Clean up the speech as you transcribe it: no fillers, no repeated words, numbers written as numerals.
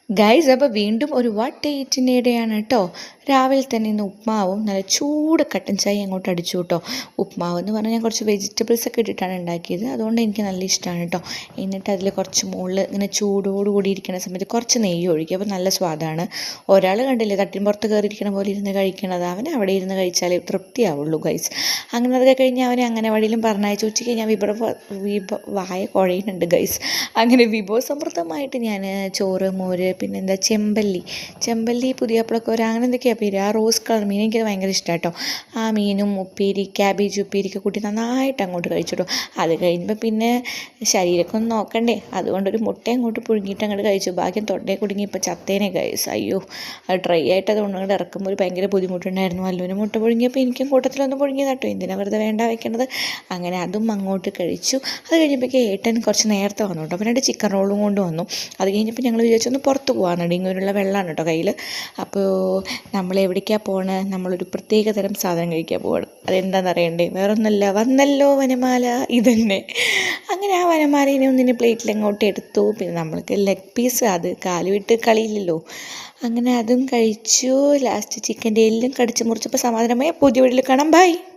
Guys അപ്പോൾ വീണ്ടും ഒരു വാട്ട് ഈറ്റിനിടെയാണ് കേട്ടോ. രാവിലെ തന്നെ ഇന്ന് ഉപ്മാവും നല്ല ചൂട് കട്ടൻ ചായ അങ്ങോട്ട് അടിച്ചു കേട്ടോ. ഉപ്മാവ് എന്ന് പറഞ്ഞാൽ ഞാൻ കുറച്ച് വെജിറ്റബിൾസ് ഒക്കെ ഇട്ടിട്ടാണ് ഉണ്ടാക്കിയത്, അതുകൊണ്ട് എനിക്ക് നല്ല ഇഷ്ടമാണ് കേട്ടോ. എന്നിട്ട് അതിൽ കുറച്ച് മുകളിൽ ഇങ്ങനെ ചൂടോടുകൂടി ഇരിക്കുന്ന സമയത്ത് കുറച്ച് നെയ്യ് ഒഴിക്കുക, അപ്പോൾ നല്ല സ്വാദാണ്. ഒരാൾ കണ്ടില്ലേ തട്ടിൻപുറത്ത് കയറിയിരിക്കണ പോലെ ഇരുന്ന് കഴിക്കണത്, അവൻ അവിടെ ഇരുന്ന് കഴിച്ചാലേ തൃപ്തിയാവുള്ളൂ ഗൈസ്. അങ്ങനെ അതൊക്കെ കഴിഞ്ഞ് അവനെ അങ്ങനെ വഴിയിലും പറഞ്ഞയച്ചു. ഉച്ചയ്ക്ക് ഞാൻ വായ കുഴയുന്നുണ്ട് ഗൈസ്. അങ്ങനെ വിഭവസമൃദ്ധമായിട്ട് ഞാൻ ചോറ്, മോര്, പിന്നെന്താ ചെമ്പല്ലി പുതിയാപ്പിളക്കോര അങ്ങനെ എന്തൊക്കെയാണ് പേര്, ആ റോസ് കളർ മീൻ എനിക്കത് ഭയങ്കര ഇഷ്ടമാണ് കേട്ടോ. ആ മീനും ഉപ്പേരി, ക്യാബേജ് ഉപ്പേരിയൊക്കെ കൂട്ടി നന്നായിട്ട് അങ്ങോട്ട് കഴിച്ചിട്ടോ. അത് കഴിയുമ്പോൾ പിന്നെ ശരീരമൊക്കെ ഒന്ന് നോക്കണ്ടേ, അതുകൊണ്ടൊരു മുട്ട അങ്ങോട്ട് പുഴുങ്ങിയിട്ട് അങ്ങോട്ട് കഴിച്ചു. ഭാഗ്യം തൊണ്ടയെ കുടുങ്ങി ഇപ്പോൾ ചത്തേനെ കഴിച്ചു. അയ്യോ, അത് ഡ്രൈ ആയിട്ട് അത് കൊണ്ടുകൊണ്ട് ഇറക്കുമ്പോൾ ഒരു ഭയങ്കര ബുദ്ധിമുട്ടുണ്ടായിരുന്നു. വല്ലവന് മുട്ട പുഴുങ്ങിയപ്പോൾ എനിക്കും കൂട്ടത്തിലൊന്ന് പുഴുങ്ങിയതാട്ടോ, എന്തിനാ വെറുതെ വേണ്ട വെക്കണത്. അങ്ങനെ അതും അങ്ങോട്ട് കഴിച്ചു. അത് കഴിഞ്ഞപ്പോഴേക്കും ഏട്ടൻ കുറച്ച് നേരത്തെ വന്നു കേട്ടോ, പിന്നെ ചിക്കൻ റോളും കൊണ്ട് വന്നു. അത് കഴിഞ്ഞപ്പോൾ ഞങ്ങൾ വിചാരിച്ചൊന്ന് പുറത്ത് പോകാമെന്നുണ്ട്. ഇങ്ങനെയുള്ള വെള്ളമാണ് കേട്ടോ കയ്യിൽ. അപ്പോൾ നമ്മൾ എവിടേക്കാണ് പോകണത്, നമ്മളൊരു പ്രത്യേക തരം സാധനം കഴിക്കാൻ പോവാണ്. അതെന്താണെന്ന് അറിയണ്ടേ, വേറൊന്നല്ല, വന്നല്ലോ വനമാല ഇതന്നെ. അങ്ങനെ ആ വനമാലയിനെ ഒന്നിന് പ്ലേറ്റിൽ അങ്ങോട്ട് എടുത്തു. പിന്നെ നമ്മൾക്ക് ലെഗ് പീസ്, അത് കാല് വിട്ട് കളിയില്ലല്ലോ. അങ്ങനെ അതും കഴിച്ചു. ലാസ്റ്റ് ചിക്കൻ്റെ എല്ലാം കടിച്ച് മുറിച്ചപ്പോൾ സമാധാനമായി. പുതിയ വീട്ടിൽ കാണാം. ബൈ.